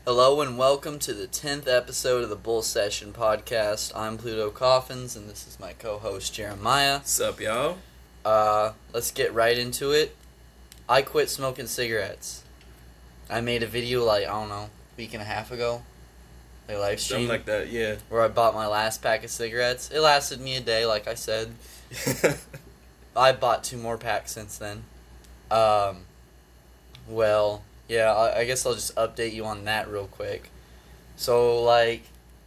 Hello and welcome to the 10th episode of the Bull Session podcast. I'm PlutoCoffins and this is my co-host Jeremiah. What's up, y'all? Let's get right into it. I quit smoking cigarettes. I made a video a week and a half ago. A live stream. Something like that, yeah. Where I bought my last pack of cigarettes. It lasted me a day, like I said. I bought 2 more packs since then. Yeah, I guess I'll just update you on that real quick. So,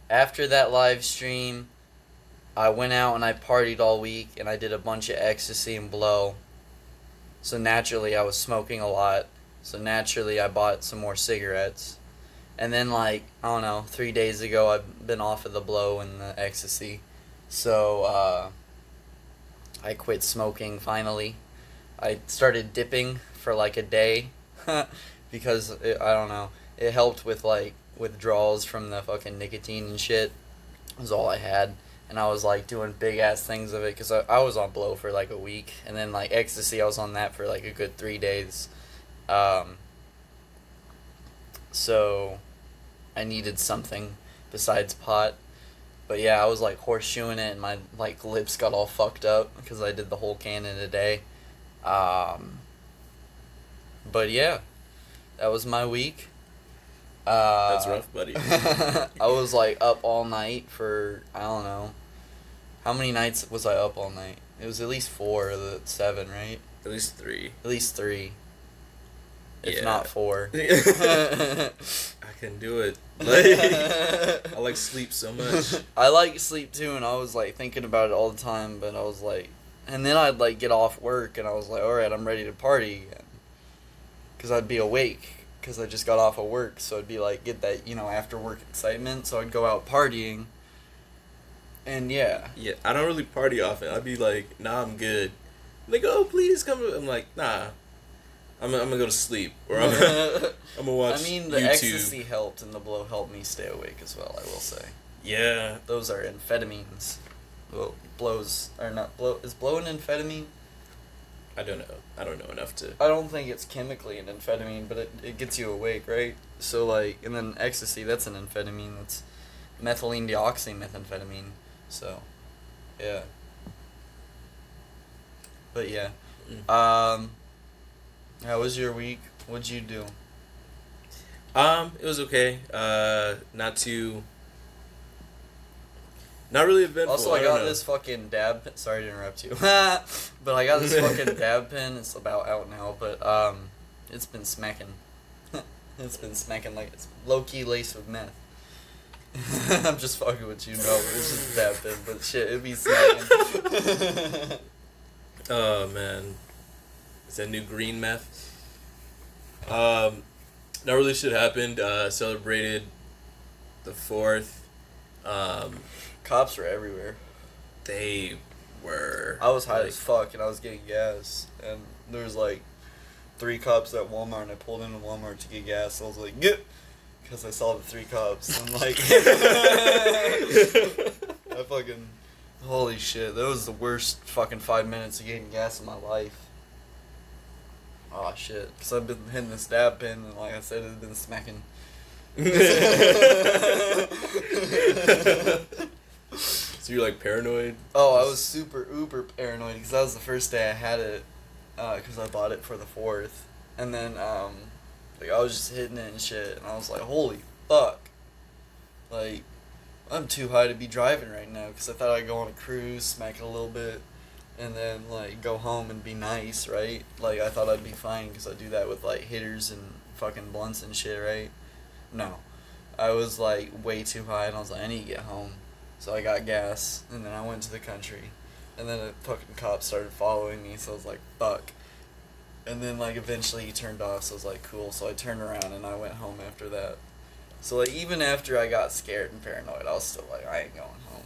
after that live stream, I went out and I partied all week, and I did a bunch of ecstasy and blow. So, naturally, I was smoking a lot. So, naturally, I bought some more cigarettes. And then, 3 days ago, I've been off of the blow and the ecstasy. So, I quit smoking, finally. I started dipping for, a day. Because, it helped with, withdrawals from the fucking nicotine and shit. It was all I had. And I was, doing big-ass things of it, because I was on blow for, a week. And then, ecstasy, I was on that for, a good 3 days. So, I needed something besides pot. But, yeah, I was, horseshoeing it, and my, lips got all fucked up, because I did the whole can in a day. But, yeah. That was my week. That's rough, buddy. I was, up all night for, I don't know. How many nights was I up all night? It was at least 4 of the 7, right? At least 3. At least 3. If Yeah. not 4. I can do it. I like sleep so much. I like sleep too, and I was, thinking about it all the time, but I was, and then I'd, get off work, and I was alright, I'm ready to party again. Because I'd be awake, because I just got off of work, so I'd be get that, after work excitement, so I'd go out partying, and yeah. Yeah, I don't really party often. I'd be like, nah, I'm good. Like, oh, please come. I'm like, nah, I'm gonna go to sleep, or I'm gonna watch I mean, the YouTube. ecstasy helped, and the blow helped me stay awake as well, I will say. Yeah. Those are amphetamines. Well, blows are not, is blow an amphetamine? I don't know enough to. I don't think it's chemically an amphetamine, but it gets you awake, right? So, and then ecstasy, that's an amphetamine. That's methylene deoxymethamphetamine. So, yeah. But, yeah. How was your week? What'd you do? It was okay. Not really eventful. Also, I got this fucking dab pen. Sorry to interrupt you. But I got this fucking dab pen. It's about out now, but it's been smacking. It's been smacking it's low-key laced with meth. I'm just fucking with you, no, it's just a dab pen, but shit, it be smacking. Oh, man. It's that new green meth. Not really shit happened. Celebrated the 4th. Cops were everywhere. They were. I was high as fuck, and I was getting gas, and there was 3 cops at Walmart, and I pulled into Walmart to get gas. I was like, get, because I saw the 3 cops. And I fucking, holy shit, that was the worst fucking 5 minutes of getting gas in my life. Oh shit, because I've been hitting this dab pen, and like I said, it's been smacking. So you're paranoid? Oh, I was super uber paranoid because that was the first day I had it, because I bought it for the 4th, and then I was just hitting it and shit, and I was like, holy fuck, I'm too high to be driving right now, because I thought I'd go on a cruise, smack it a little bit, and then go home and be nice, right? I thought I'd be fine because I do that with hitters and fucking blunts and shit, right? No, I was way too high, and I was like, I need to get home. So I got gas, and then I went to the country, and then a fucking cop started following me, so I was like, fuck. And then eventually he turned off, so I was like, cool. So I turned around and I went home after that. So even after I got scared and paranoid, I was still I ain't going home.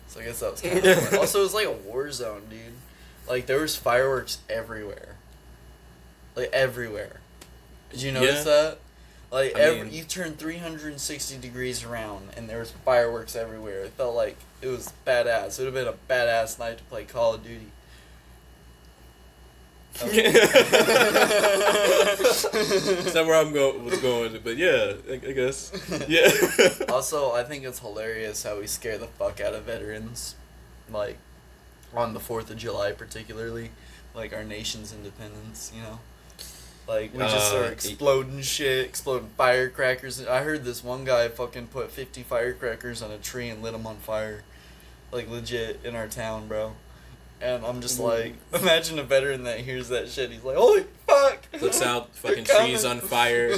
So I guess that was kind of fun. Also, it was a war zone, dude. There was fireworks everywhere. Everywhere. Did you notice that? You turn 360 degrees around, and there was fireworks everywhere. It felt like it was badass. It would have been a badass night to play Call of Duty. That's not where was going, but yeah, I guess. Yeah. Also, I think it's hilarious how we scare the fuck out of veterans, like on the 4th of July particularly, like our nation's independence, you know? Like, we just start exploding shit, exploding firecrackers. I heard this one guy fucking put 50 firecrackers on a tree and lit them on fire. Like, legit, in our town, bro. And I'm just like, imagine a veteran that hears that shit. He's like, holy fuck! Looks out, fucking trees on fire.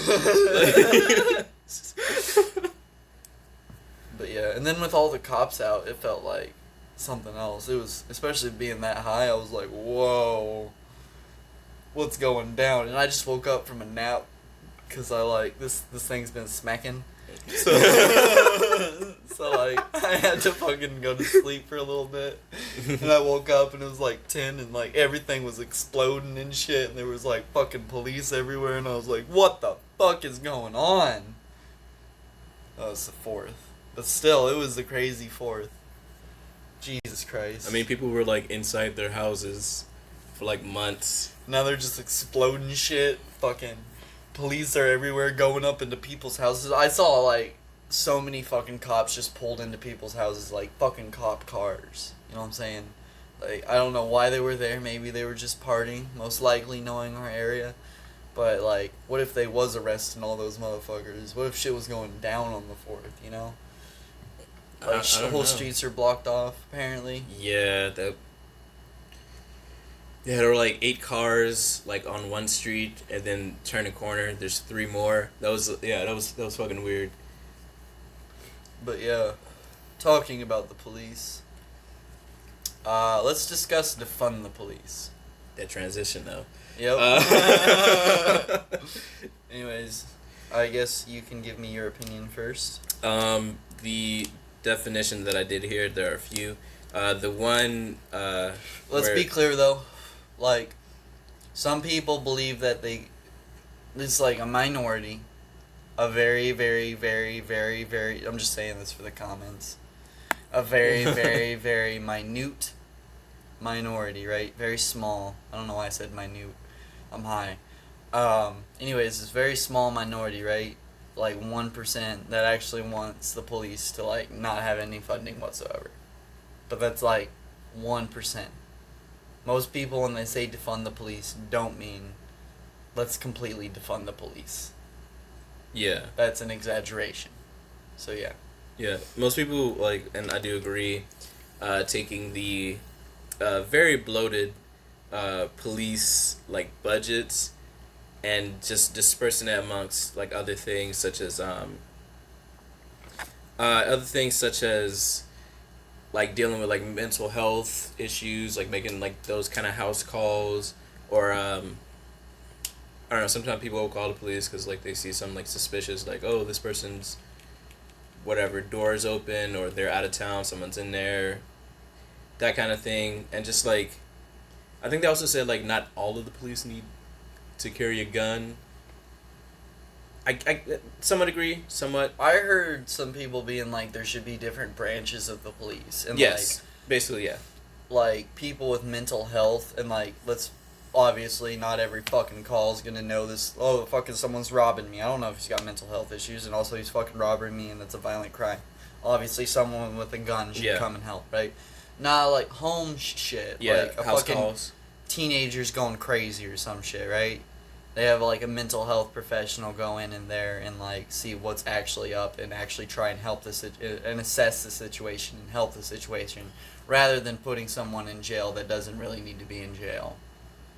But yeah, and then with all the cops out, it felt like something else. It was, especially being that high, I was like, whoa. What's going down? And I just woke up from a nap because I like this thing's been smacking, so like I had to fucking go to sleep for a little bit, and I woke up and it was like 10 and like everything was exploding and shit, and there was like fucking police everywhere, and I was like, what the fuck is going on? That was the 4th, but still, it was a crazy 4th. Jesus Christ. I mean, people were like inside their houses for like months. Now they're just exploding shit. Fucking police are everywhere going up into people's houses. I saw like so many fucking cops just pulled into people's houses like fucking cop cars. You know what I'm saying? Like, I don't know why they were there. Maybe they were just partying, most likely knowing our area. But like, what if they was arresting all those motherfuckers? What if shit was going down on the 4th, you know? Like, I don't whole know. streets are blocked off, apparently. Yeah, there were like 8 cars like on one street, and then turn a corner, there's 3 more. That was fucking weird. But yeah, talking about the police, let's discuss defund the police. That transition though. Yep. Anyways, I guess you can give me your opinion first. The definition that I did here, there are a few. The one. Let's be clear though, like, some people believe that it's like a minority, a very, very, very, very, very, I'm just saying this for the comments, a very, very, very minute minority, right? Very small. I don't know why I said minute. I'm high. Anyways, this very small minority, right? Like 1% that actually wants the police to like not have any funding whatsoever. But that's like 1%. Most people, when they say defund the police, don't mean let's completely defund the police. Yeah. That's an exaggeration. So yeah. Yeah. Most people, like, and I do agree, taking the very bloated police like budgets and just dispersing it amongst like other things such as like dealing with like mental health issues, like making like those kind of house calls, or I don't know, sometimes people will call the police because like they see something like suspicious, like, oh, this person's whatever, doors open, or they're out of town, someone's in there, that kind of thing. And just like, I think they also said like not all of the police need to carry a gun. I somewhat agree, somewhat. I heard some people being like there should be different branches of the police. And yes, basically, yeah. Like people with mental health, and like, let's, obviously not every fucking call is gonna know this, oh, fucking someone's robbing me. I don't know if he's got mental health issues, and also he's fucking robbing me and it's a violent crime. Obviously someone with a gun should come and help, right? Nah, like home shit. Yeah, like a house fucking calls. Teenagers going crazy or some shit, right? They have like a mental health professional go in there and like see what's actually up and actually try and help and assess the situation and help the situation, rather than putting someone in jail that doesn't really need to be in jail,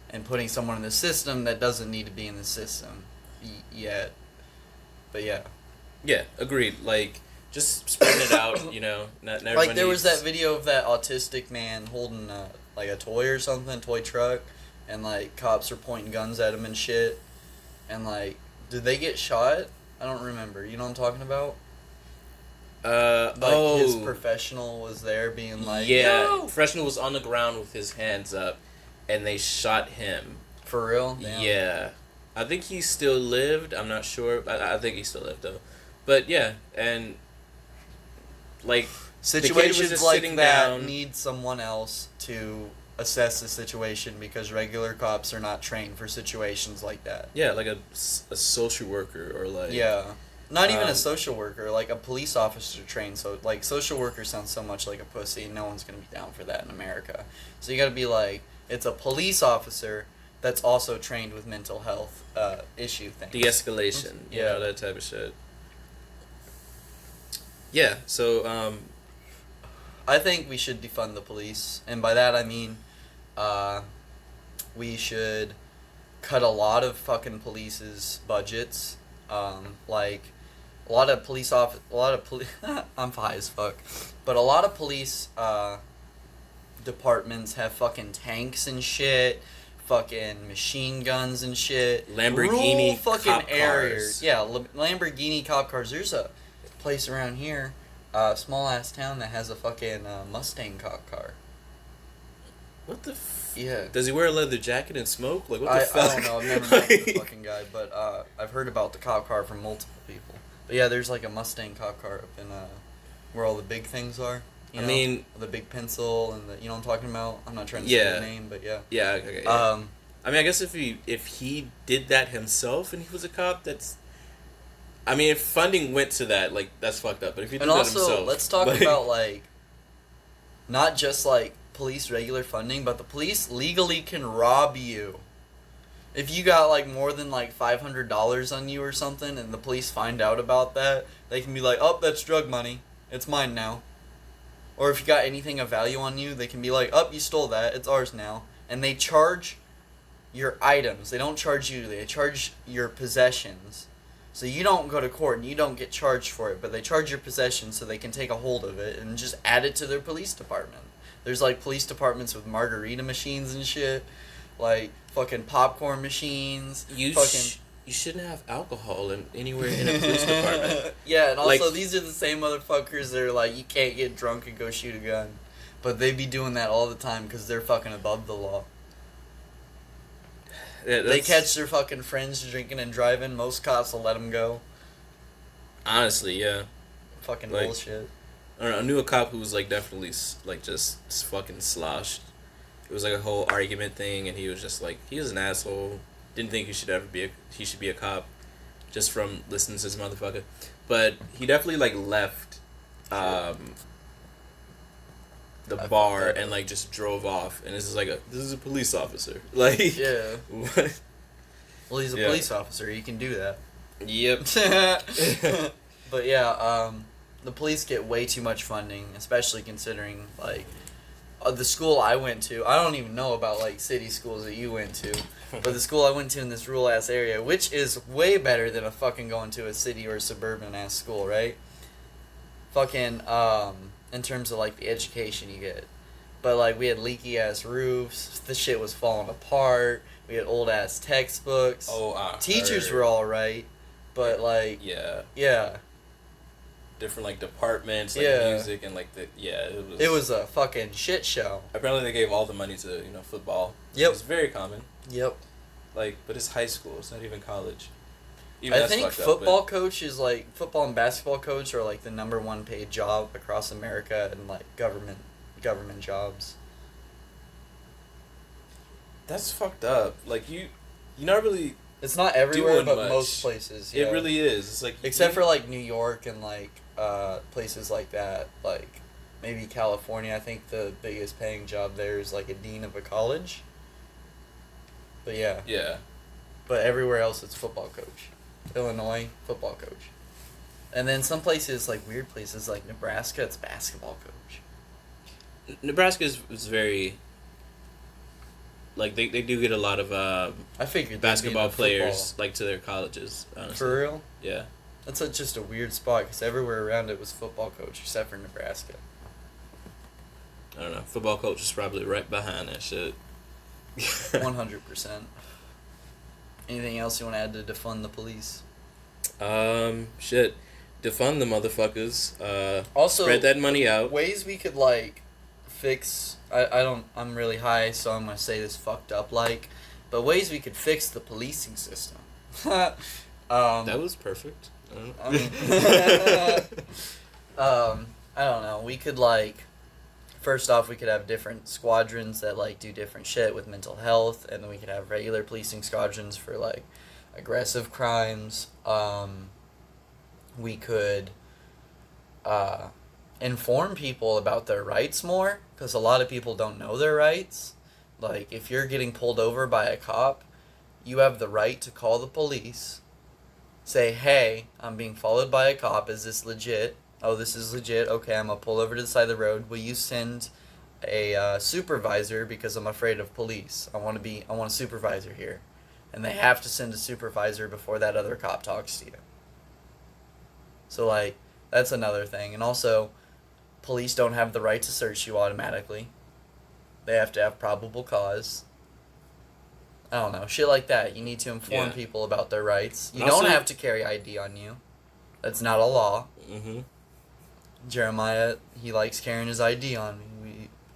and putting someone in the system that doesn't need to be in the system yet. But yeah. Yeah, agreed. Like, just spreading it out, you know. Not like there was that video of that autistic man holding like a toy or something, toy truck, and like cops are pointing guns at him and shit. And like, did they get shot? I don't remember. You know what I'm talking about? His professional was there being like, yeah, no! Professional was on the ground with his hands up, and they shot him. For real? Damn. Yeah. I think he still lived. I'm not sure. I think he still lived, though. But yeah, and like, situations like that down. need someone else to assess the situation because regular cops are not trained for situations like that. Yeah, like a social worker or like... Yeah. Not even a social worker, like a police officer trained. So, like, social worker sounds so much like a pussy. No one's going to be down for that in America. So you got to be like, it's a police officer that's also trained with mental health issue things. De-escalation, you know, that type of shit. Yeah, so, I think we should defund the police. And by that I mean, we should cut a lot of fucking police's budgets. Like, a lot of police I'm high as fuck. But a lot of police, departments have fucking tanks and shit, fucking machine guns and shit. Lamborghini fucking cop areas. cars. Yeah, Lamborghini cop cars. There's a place around here, small ass town that has a fucking Mustang cop car. What the Yeah. Does he wear a leather jacket and smoke? Like, what the fuck? I don't know, I've never met the fucking guy, but I've heard about the cop car from multiple people. But yeah, there's like a Mustang cop car up in where all the big things are. You know? mean... The big pencil and the, you know what I'm talking about? I'm not trying to say the name, but yeah. Yeah, okay. Yeah. I mean, I guess if he did that himself and he was a cop, that's... I mean, if funding went to that, like, that's fucked up. But if he did that himself... And also, let's talk about, like, not just, like, police regular funding, but the police legally can rob you. If you got, like, more than, like, $500 on you or something, and the police find out about that, they can be like, oh, that's drug money. It's mine now. Or if you got anything of value on you, they can be like, oh, you stole that. It's ours now. And they charge your items. They don't charge you. They charge your possessions. So you don't go to court and you don't get charged for it, but they charge your possessions so they can take a hold of it and just add it to their police department. There's, like, police departments with margarita machines and shit. Like, fucking popcorn machines. You shouldn't have alcohol anywhere in a police department. Yeah, and also Like, these are the same motherfuckers that are like, you can't get drunk and go shoot a gun. But they be doing that all the time because they're fucking above the law. Yeah, they catch their fucking friends drinking and driving. Most cops will let them go. Honestly, yeah. Fucking like, bullshit. I don't know, I knew a cop who was, like, definitely, like, just fucking sloshed. It was, like, a whole argument thing, and he was just, like, he was an asshole. Didn't think he should be a cop just from listening to this motherfucker. But he definitely, like, left the bar and, like, just drove off. And this is a police officer. Like, yeah. What? Well, he's a police officer. He can do that. Yep. But yeah, the police get way too much funding, especially considering, like, the school I went to. I don't even know about, like, city schools that you went to, but the school I went to in this rural ass area, which is way better than a fucking going to a city or suburban ass school, right? Fucking in terms of, like, the education you get. But, like, we had leaky ass roofs. The shit was falling apart. We had old ass textbooks. Teachers were all right, but, like, yeah. Different, like, departments, like, music, and, like, it was a fucking shit show. Apparently they gave all the money to, football. Yep. It's very common. Yep. Like, but it's high school. It's not even college. I think football coach is, like, football and basketball coach are, like, the number one paid job across America and, like, government jobs. That's fucked up. Like, you're not really... It's not everywhere, but much. Most places, yeah. It really is. It's like... Except for, like, New York and, like, places like that. Like, maybe California. I think the biggest paying job there is, like, a dean of a college. But, yeah. Yeah. But everywhere else, it's football coach. Illinois, football coach. And then some places, like, weird places, like Nebraska, it's basketball coach. Nebraska is very... Like, they do get a lot of I figured basketball players, like, to their colleges, honestly. For real? Yeah. That's just a weird spot, because everywhere around it was football coach, except for Nebraska. I don't know. Football coach is probably right behind that shit. 100%. Anything else you want to add to defund the police? Shit. Defund the motherfuckers. Also, spread that money out. Ways we could, like, fix... I'm really high, so I'm going to say this fucked up, like... But ways we could fix the policing system. That was perfect. I don't know. We could, like, first off, we could have different squadrons that like do different shit with mental health, and then we could have regular policing squadrons for like aggressive crimes. We could inform people about their rights more, because a lot of people don't know their rights. Like, if you're getting pulled over by a cop, you have the right to call the police, say, hey, I'm being followed by a cop, is this legit? Oh, this is legit. Okay, I'm going to pull over to the side of the road. Will you send a supervisor, because I'm afraid of police? I want a supervisor here. And they have to send a supervisor before that other cop talks to you. So, like, that's another thing. And also, police don't have the right to search you automatically. They have to have probable cause. I don't know. Shit like that. You need to inform people about their rights. You don't have to carry ID on you. That's not a law. Mm-hmm. Jeremiah, he likes carrying his ID on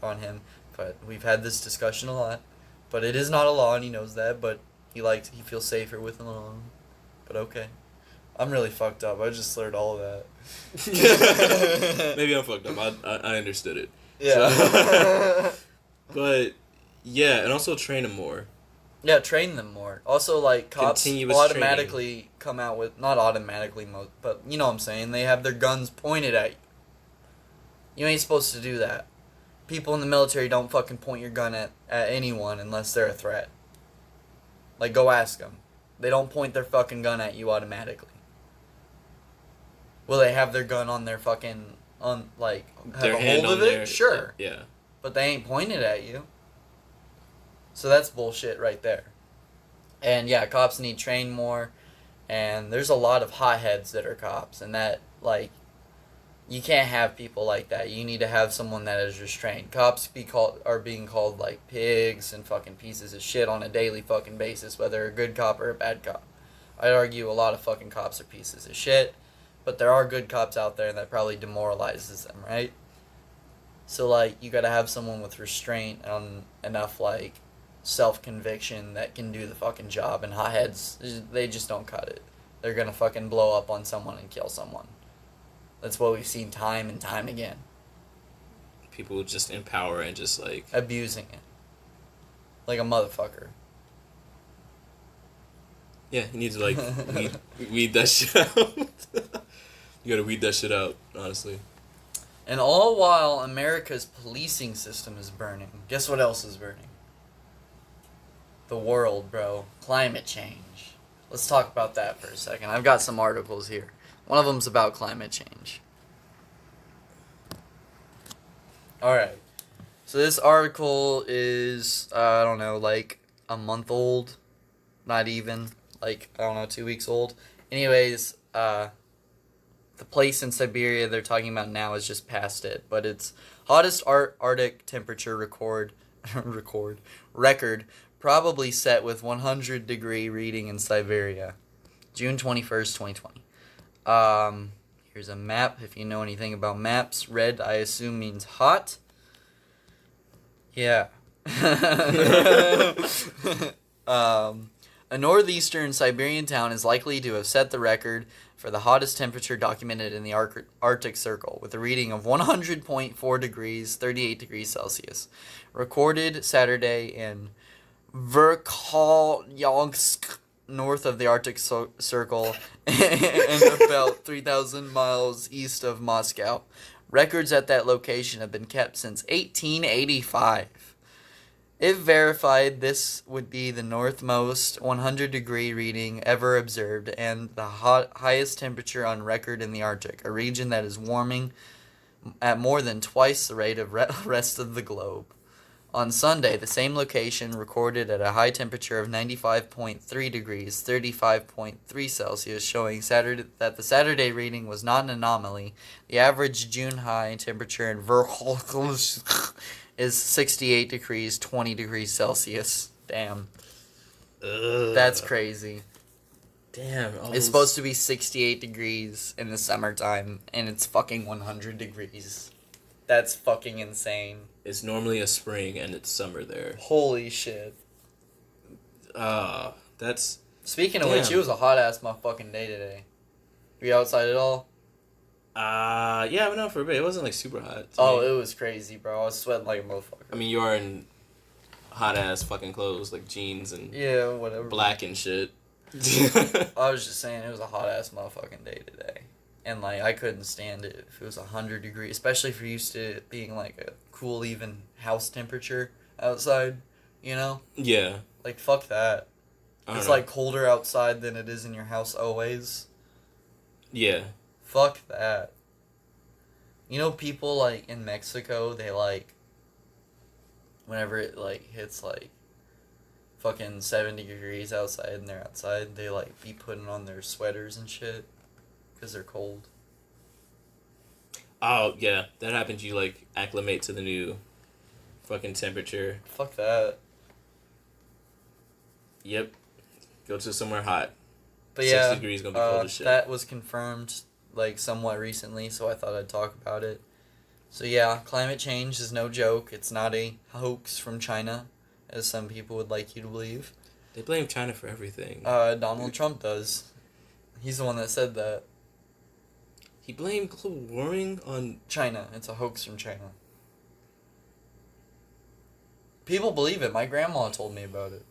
him. But we've had this discussion a lot. But it is not a law, and he knows that. But he feels safer with it on. But okay. I'm really fucked up. I just slurred all of that. Maybe I'm fucked up. I understood it. Yeah. So, but, yeah, and also train them more. Yeah, train them more. Also, like, cops Continuous automatically come out with... Not automatically, but you know what I'm saying. They have their guns pointed at you. You ain't supposed to do that. People in the military don't fucking point your gun at anyone unless they're a threat. Like, go ask them. They don't point their fucking gun at you automatically. Will they have their gun on their fucking... have their a hold of it? Sure. Yeah. But they ain't pointed at you. So that's bullshit right there. And yeah, cops need trained more. And there's a lot of hotheads that are cops. And that, like, you can't have people like that. You need to have someone that is restrained. Cops are being called, like, pigs and fucking pieces of shit on a daily fucking basis, whether a good cop or a bad cop. I'd argue a lot of fucking cops are pieces of shit. But there are good cops out there, and that probably demoralizes them, right? So, like, you gotta have someone with restraint and enough, like, self-conviction that can do the fucking job. And hotheads, they just don't cut it. They're gonna fucking blow up on someone and kill someone. That's what we've seen time and time again. People just in power and just, like... abusing it. Like a motherfucker. Yeah, you need to, like, weed that shit out. You gotta weed that shit out, honestly. And all while America's policing system is burning. Guess what else is burning? The world, bro. Climate change. Let's talk about that for a second. I've got some articles here. One of them's about climate change. Alright. So this article is, I don't know, like a month old. Not even. Like, I don't know, 2 weeks old. Anyways, the place in Siberia they're talking about now is just past it, but it's hottest Arctic temperature record probably set with 100-degree reading in Siberia, June 21st, 2020. Here's a map. If you know anything about maps, red I assume means hot. Yeah. A northeastern Siberian town is likely to have set the record for the hottest temperature documented in the Arctic Circle, with a reading of 100.4 degrees, 38 degrees Celsius, recorded Saturday in Verkhoyansk, north of the Arctic Circle, and about 3,000 miles east of Moscow. Records at that location have been kept since 1885. If verified, this would be the northmost 100-degree reading ever observed and the highest temperature on record in the Arctic, a region that is warming at more than twice the rate of rest of the globe. On Sunday, the same location recorded at a high temperature of 95.3 degrees, 35.3 Celsius, showing that the Saturday reading was not an anomaly. The average June high temperature in Verkhoyansk is 68 degrees, 20 degrees Celsius. Damn. Ugh. That's crazy. Damn. It's supposed to be 68 degrees in the summertime, and it's fucking 100 degrees. That's fucking insane. It's normally a spring, and it's summer there. Holy shit. That's... Speaking of which, it was a hot-ass motherfucking day today. Were you outside at all? Yeah, but no, for a bit. It wasn't like super hot. Oh, it was crazy, bro. I was sweating like a motherfucker. I mean, you are in hot ass fucking clothes, like jeans and yeah, whatever. black and shit. I was just saying it was a hot ass motherfucking day today. And like I couldn't stand it if it was 100 degrees, especially if you're used to it being like a cool even house temperature outside, you know? Yeah. Like fuck that. It's know. like colder outside than it is in your house always. Yeah. Fuck that. You know, people like in Mexico, they like whenever it like hits like fucking 70 degrees outside and they're outside, they like be putting on their sweaters and shit because they're cold. Oh, yeah. That happens. You, like, acclimate to the new fucking temperature. Fuck that. Yep. Go to somewhere hot. But 60 degrees gonna be cold as shit. That was confirmed like somewhat recently, so I thought I'd talk about it. So yeah, climate change is no joke. It's not a hoax from China, as some people would like you to believe. They blame China for everything. Donald Trump does. He's the one that said that. He blamed global warming on China. It's a hoax from China. People believe it. My grandma told me about it.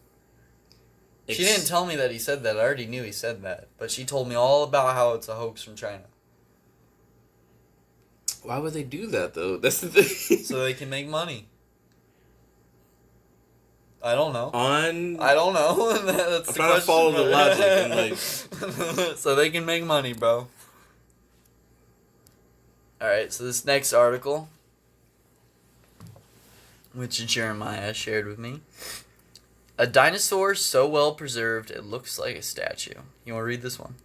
She didn't tell me that he said that. I already knew he said that. But she told me all about how it's a hoax from China. Why would they do that, though? That's the thing. So they can make money. I don't know. I don't know. That's I'm trying to follow the logic. And like... So they can make money, bro. Alright, so this next article, which Jeremiah shared with me. A dinosaur so well preserved it looks like a statue. You want to read this one?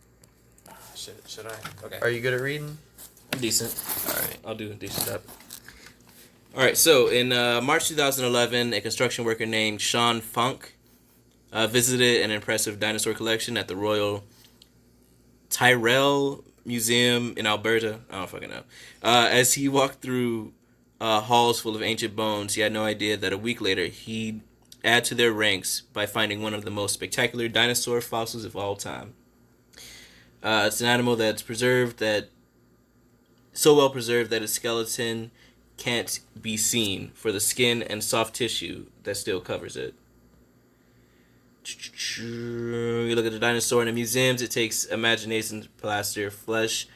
Should I? Okay. Are you good at reading? I'm decent. Alright. I'll do a decent job. Alright, so in March 2011, a construction worker named Sean Funk visited an impressive dinosaur collection at the Royal Tyrrell Museum in Alberta. I don't fucking know. As he walked through halls full of ancient bones, he had no idea that a week later he'd add to their ranks by finding one of the most spectacular dinosaur fossils of all time. It's an animal that's so well preserved that its skeleton can't be seen for the skin and soft tissue that still covers it. You look at the dinosaur in the museums, it takes imagination to plaster flesh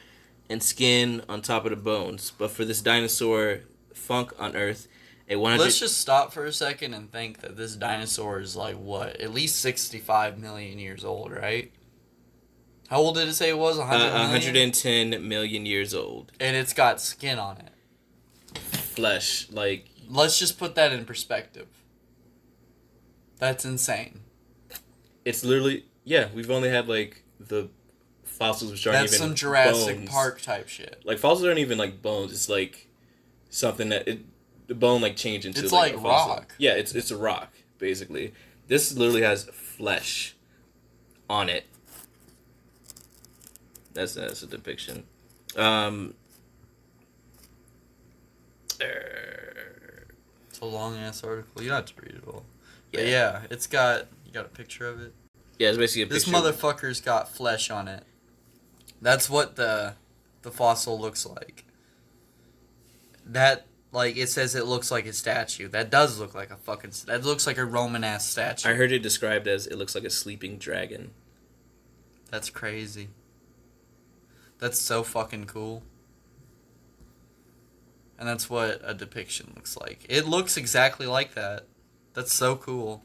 and skin on top of the bones. But for this dinosaur, Funk on Earth, Let's just stop for a second and think that this dinosaur is like what? At least 65 million years old, right? How old did it say it was? 110 million years old. And it's got skin on it. Flesh, like... Let's just put that in perspective. That's insane. It's literally... Yeah, we've only had, like, the fossils which aren't even That's some Jurassic bones. Park type shit. Like, fossils aren't even, like, bones. It's, like, something that... the bone, like, changed into, it's like, like a fossil. rock. Yeah, it's a rock, basically. This literally has flesh on it. That's a depiction. It's a long ass article. You don't have to read it all. Yeah, but yeah, it's got you got a picture of it. Yeah, it's basically a this picture. This motherfucker's got flesh on it. That's what the fossil looks like. That like it says it looks like a statue. That does look like a fucking. That looks like a Roman ass statue. I heard it described as it looks like a sleeping dragon. That's crazy. That's so fucking cool. And that's what a depiction looks like. It looks exactly like that. That's so cool.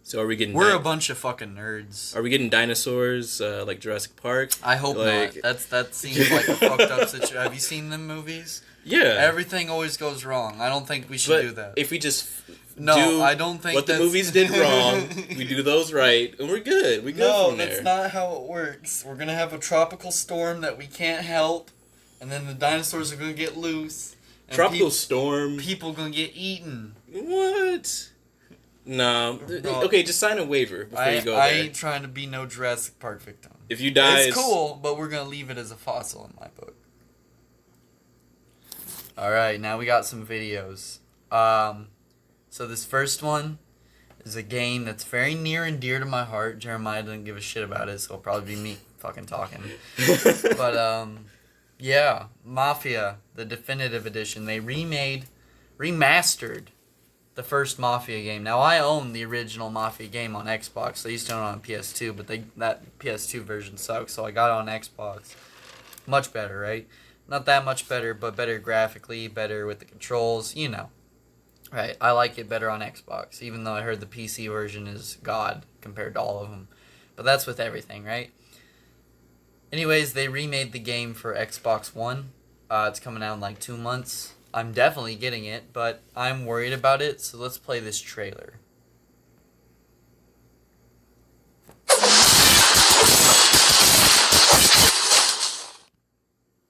So are we getting... We're a bunch of fucking nerds. Are we getting dinosaurs like Jurassic Park? I hope not. That seems like a fucked up situation. Have you seen them movies? Yeah. Everything always goes wrong. I don't think we should do that. If we just I don't think what the movies did wrong, we do those right, and we're good. We go from there. No, that's not how it works. We're gonna have a tropical storm that we can't help, and then the dinosaurs are gonna get loose. And tropical storm. People gonna get eaten. What? No. Okay, just sign a waiver before you go there. I ain't trying to be no Jurassic Park victim. If you die, it's cool, but we're gonna leave it as a fossil in my book. All right, now we got some videos. So this first one is a game that's very near and dear to my heart. Jeremiah doesn't give a shit about it, so it'll probably be me fucking talking. But, yeah, Mafia, the definitive edition. They remastered the first Mafia game. Now, I own the original Mafia game on Xbox. I used to own it on PS2, but that PS2 version sucks, so I got it on Xbox. Much better, right? Not that much better, but better graphically, better with the controls, you know. Right, I like it better on Xbox, even though I heard the PC version is God compared to all of them. But that's with everything, right? Anyways, they remade the game for Xbox One. It's coming out in like 2 months. I'm definitely getting it, but I'm worried about it, so let's play this trailer.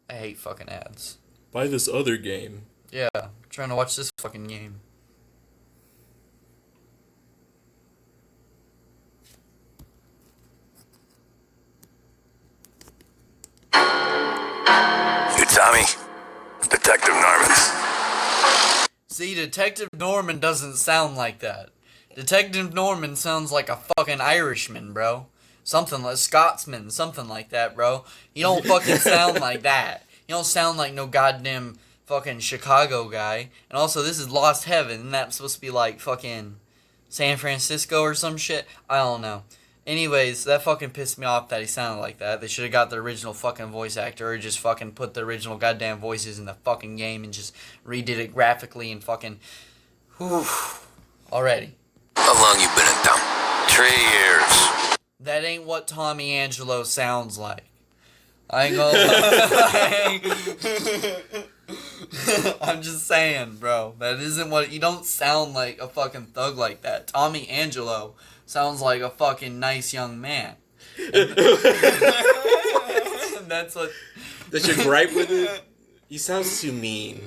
I hate fucking ads. Buy this other game. Yeah, I'm trying to watch this fucking game. Hey, Tommy. Detective Norman. See, Detective Norman doesn't sound like that. Detective Norman sounds like a fucking Irishman, bro. Something like Scotsman, something like that, bro. You don't fucking sound like that. You don't sound like no goddamn fucking Chicago guy. And also, this is Lost Heaven, and that's supposed to be like fucking San Francisco or some shit. I don't know. Anyways, that fucking pissed me off that he sounded like that. They should have got the original fucking voice actor, or just fucking put the original goddamn voices in the fucking game and just redid it graphically and fucking... Whew. Already. How long you been in town? 3 years. That ain't what Tommy Angelo sounds like. I ain't gonna lie. I'm just saying, bro. That isn't what... You don't sound like a fucking thug like that. Tommy Angelo sounds like a fucking nice young man. And that's what... That's your gripe with it? He sounds too mean.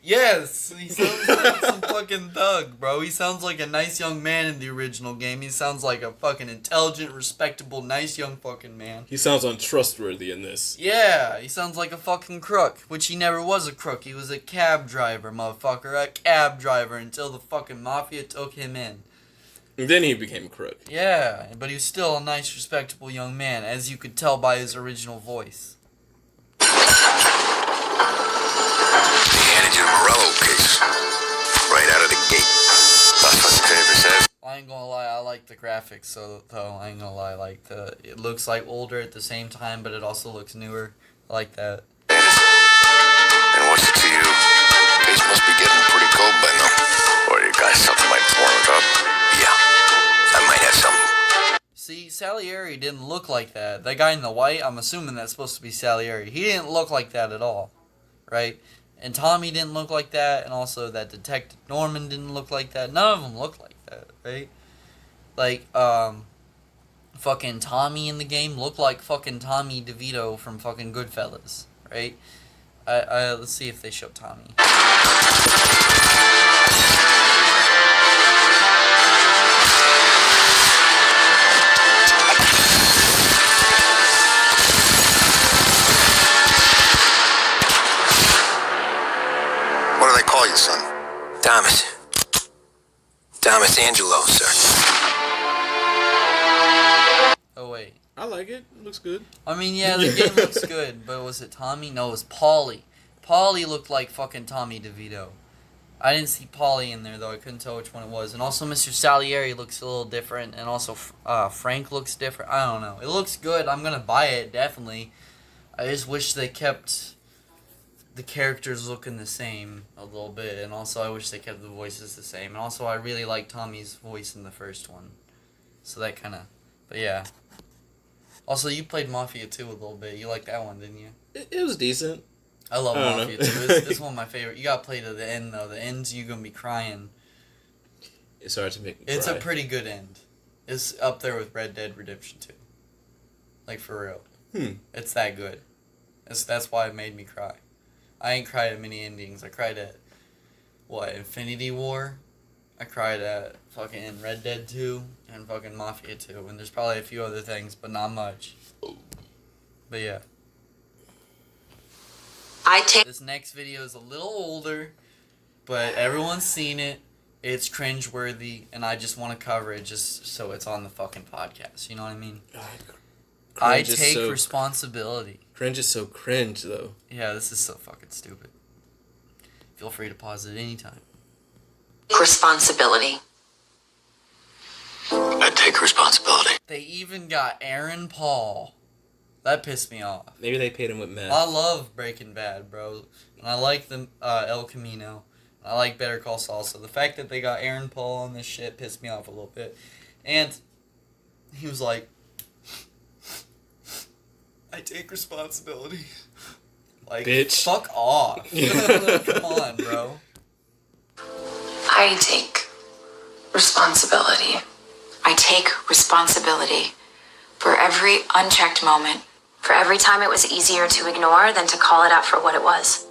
Yes, he sounds like some fucking thug, bro. He sounds like a nice young man in the original game. He sounds like a fucking intelligent, respectable, nice young fucking man. He sounds untrustworthy in this. Yeah, he sounds like a fucking crook, which he never was a crook. He was a cab driver, motherfucker. A cab driver until the fucking Mafia took him in. And then he became a crook. Yeah, but he was still a nice, respectable young man, as you could tell by his original voice. Morello case. Right out of the gate. That's what the paper says. I ain't gonna lie, I like the graphics, though. I ain't gonna lie, it looks like older at the same time, but it also looks newer. I like that. And what's it to you? Case must be getting pretty cold by now. Or you got something like warm it up. Yeah, I might have something. See, Salieri didn't look like that. That guy in the white, I'm assuming that's supposed to be Salieri. He didn't look like that at all, right? And Tommy didn't look like that, and also that Detective Norman didn't look like that. None of them looked like that, right? Like, fucking Tommy in the game looked like fucking Tommy DeVito from fucking Goodfellas, right? Let's see if they show Tommy. What do they call you, son? Thomas. Thomas Angelo, sir. Oh, wait. I like it. It looks good. I mean, yeah, the game looks good, but was it Tommy? No, it was Paulie. Paulie looked like fucking Tommy DeVito. I didn't see Paulie in there, though. I couldn't tell which one it was. And also, Mr. Salieri looks a little different, and also Frank looks different. I don't know. It looks good. I'm gonna buy it, definitely. I just wish they kept the characters looking the same a little bit, and also I wish they kept the voices the same. And also, I really like Tommy's voice in the first one. So that kind of... But yeah. Also, you played Mafia 2 a little bit. You liked that one, didn't you? It was decent. I love I don't Mafia know. 2. It's one of my favorite. You gotta play to the end, though. The end's you gonna be crying. It's hard to make me It's cry. a pretty good end. It's up there with Red Dead Redemption 2. Like, for real. It's that good. That's why it made me cry. I ain't cried at many endings. I cried at, Infinity War? I cried at fucking Red Dead 2 and fucking Mafia 2. And there's probably a few other things, but not much. But yeah. This next video is a little older, but everyone's seen it. it's cringeworthy, and I just want to cover it just so it's on the fucking podcast. You know what I mean? I take responsibility. Cringe is so cringe, though. Yeah, this is so fucking stupid. Feel free to pause it anytime. Responsibility. I take responsibility. They even got Aaron Paul. That pissed me off. Maybe they paid him with meth. I love Breaking Bad, bro. And I like the El Camino. I like Better Call Saul. So the fact that they got Aaron Paul on this shit pissed me off a little bit. And he was like, I take responsibility. Like, bitch. Fuck off. Come on, bro. I take responsibility. I take responsibility for every unchecked moment, for every time it was easier to ignore than to call it out for what it was.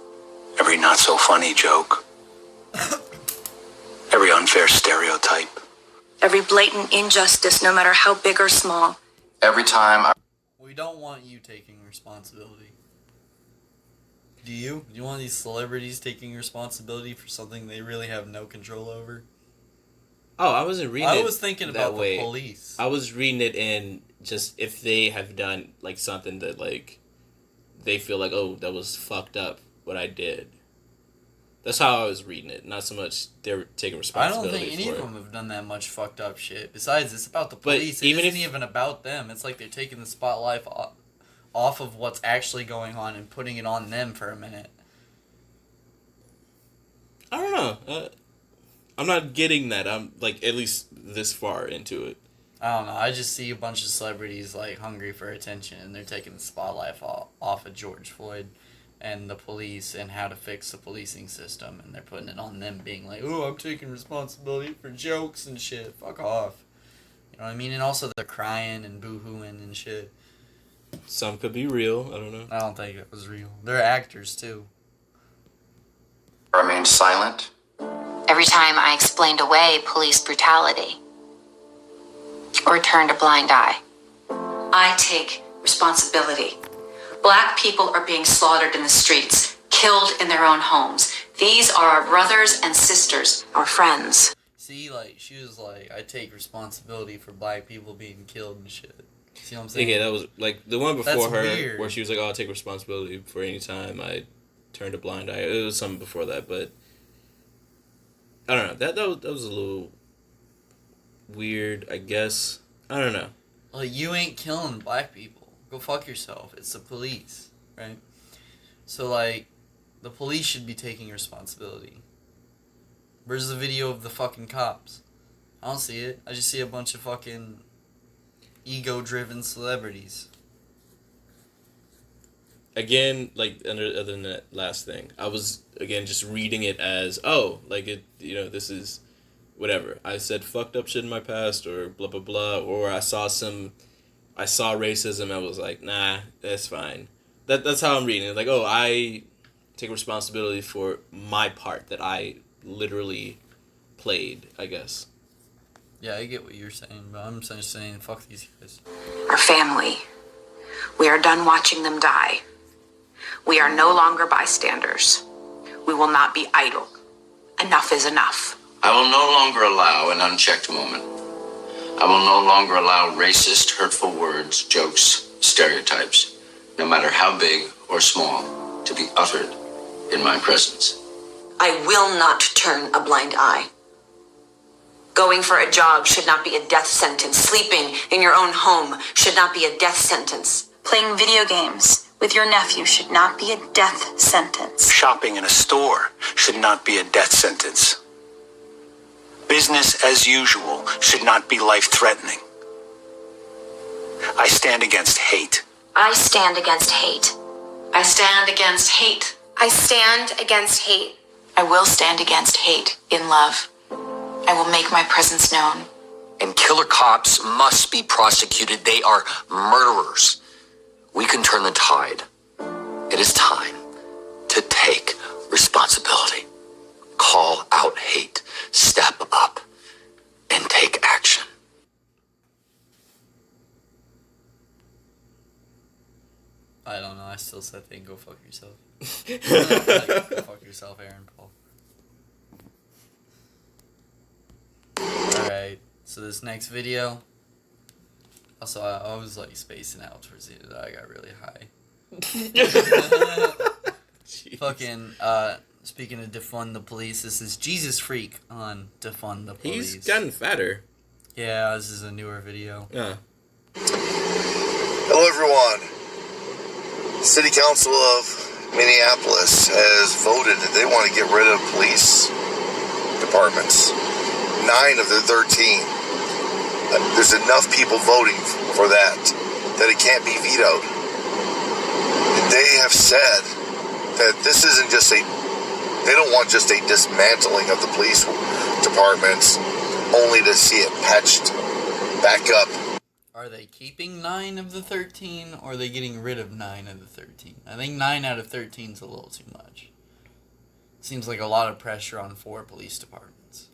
Every not so funny joke. Every unfair stereotype. Every blatant injustice, no matter how big or small. Every time We don't want you taking responsibility. Do you? Do you want these celebrities taking responsibility for something they really have no control over? Oh, I wasn't reading it. I was thinking about the police. I was reading it in just if they have done like something that like they feel like, oh, that was fucked up what I did. That's how I was reading it. Not so much they're taking responsibility. I don't think any of them have done that much fucked up shit. Besides, it's about the police. But it isn't even about them. It's like they're taking the spotlight off of what's actually going on and putting it on them for a minute. I don't know. I'm not getting that. I'm like at least this far into it. I don't know. I just see a bunch of celebrities like hungry for attention, and they're taking the spotlight off of George Floyd and the police and how to fix the policing system, and they're putting it on them, being like, "Oh, I'm taking responsibility for jokes and shit." Fuck off. You know what I mean? And also they're crying and boo-hooing and shit. Some could be real. I don't know. I don't think it was real. They're actors too. remain silent. Every time I explained away police brutality or turned a blind eye. I take responsibility. Black people are being slaughtered in the streets, killed in their own homes. These are our brothers and sisters, our friends. See, like, she was like, I take responsibility for black people being killed and shit. See what I'm saying? Yeah, that was like the one before That's her weird. where she was like, "Oh, I'll take responsibility for any time I turned a blind eye." It was something before that, but I don't know. That was a little weird, I guess. I don't know. Like, you ain't killing black people. Go fuck yourself. It's the police, right? So, like, the police should be taking responsibility. Where's the video of the fucking cops? I don't see it. I just see a bunch of fucking ego-driven celebrities. Again, like other than that last thing, I was again just reading it as, oh, like it, this is whatever. I said fucked up shit in my past or blah blah blah, or I saw racism. I was like, nah, that's fine. That's how I'm reading it. Like, oh, I take responsibility for my part that I literally played, I guess. Yeah, I get what you're saying, but I'm just saying, fuck these guys. Our family. We are done watching them die. We are no longer bystanders. We will not be idle. Enough is enough. I will no longer allow an unchecked moment. I will no longer allow racist, hurtful words, jokes, stereotypes, no matter how big or small, to be uttered in my presence. I will not turn a blind eye. Going for a jog should not be a death sentence. Sleeping in your own home should not be a death sentence. Playing video games with your nephew should not be a death sentence. Shopping in a store should not be a death sentence. Business as usual should not be life-threatening. I stand against hate. I stand against hate. I stand against hate. I stand against hate. I will stand against hate in love. I will make my presence known. And killer cops must be prosecuted. They are murderers. We can turn the tide. It is time to take responsibility. Call out hate. Step up and take action. I don't know. I still said they go fuck yourself. Go fuck yourself, Aaron Paul. Alright, so this next video. Also, I was like spacing out towards the end of that. I got really high. Fucking, speaking of defund the police, this is Jesus Freak on Defund the Police. He's gotten fatter. Yeah, this is a newer video. Yeah. Hello, everyone. City Council of Minneapolis has voted that they want to get rid of police departments. 9 of the 13. There's enough people voting for that it can't be vetoed. They have said that this isn't just they don't want just a dismantling of the police departments, only to see it patched back up. Are they keeping 9 of the 13, or are they getting rid of 9 of the 13? I think 9 out of 13 is a little too much. Seems like a lot of pressure on 4 police departments.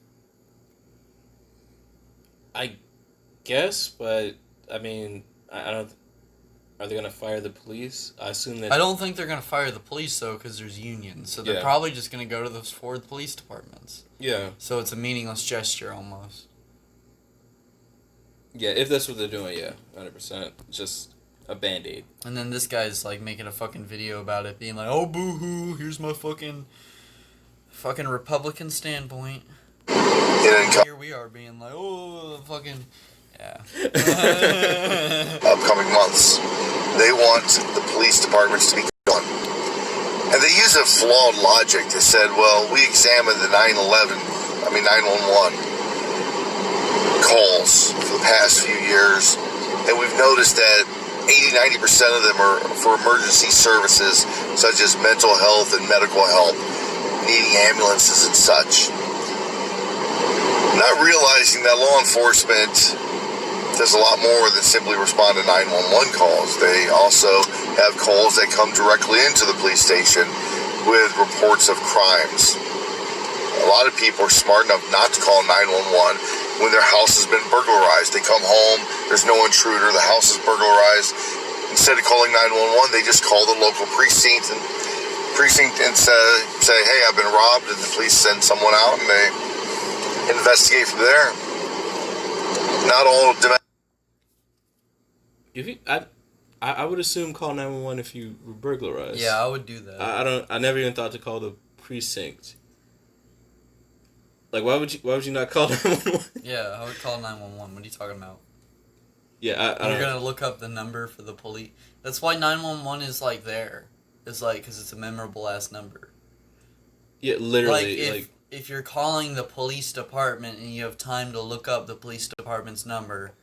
I guess, but I mean, I don't. Are they gonna fire the police? I assume that. I don't think they're gonna fire the police though, because there's unions. So they're probably just gonna go to those 4 police departments. Yeah. So it's a meaningless gesture almost. Yeah, if that's what they're doing, yeah, 100%. Just a band-aid. And then this guy's like making a fucking video about it, being like, "Oh boo-hoo, here's my fucking Republican standpoint." Here we are being like, "Oh, fucking." Yeah. Upcoming months, they want the police departments to be gone. And they use a flawed logic. They said, well, we examined the 911 calls for the past few years, and we've noticed that 80-90% of them are for emergency services, such as mental health and medical help, needing ambulances and such. Not realizing that law enforcement does a lot more than simply respond to 911 calls. They also have calls that come directly into the police station with reports of crimes. A lot of people are smart enough not to call 911 when their house has been burglarized. They come home, there's no intruder, the house is burglarized. Instead of calling 911, they just call the local precinct and say, hey, I've been robbed, and the police send someone out and they investigate from there. Not all I would assume call 911 if you were burglarized. Yeah, I would do that. I never even thought to call the precinct. Like, why would you not call 911? Yeah, I would call 911. What are you talking about? Yeah, You're gonna look up the number for the police. That's why 911 is like there. It's like because it's a memorable ass number. Yeah, literally. Like if you're calling the police department and you have time to look up the police department's number,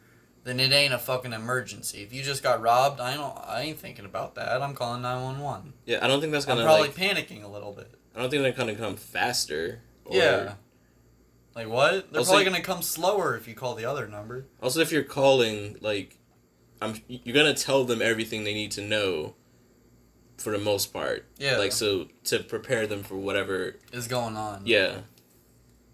then it ain't a fucking emergency. If you just got robbed, I ain't thinking about that. I'm calling 911. Yeah, I don't think that's gonna. I'm probably panicking a little bit. I don't think they're gonna come faster. Yeah. Like what? They're also, probably gonna come slower if you call the other number. Also, if you're calling, like, you're gonna tell them everything they need to know. For the most part. Yeah. Like, so to prepare them for whatever is going on. Yeah.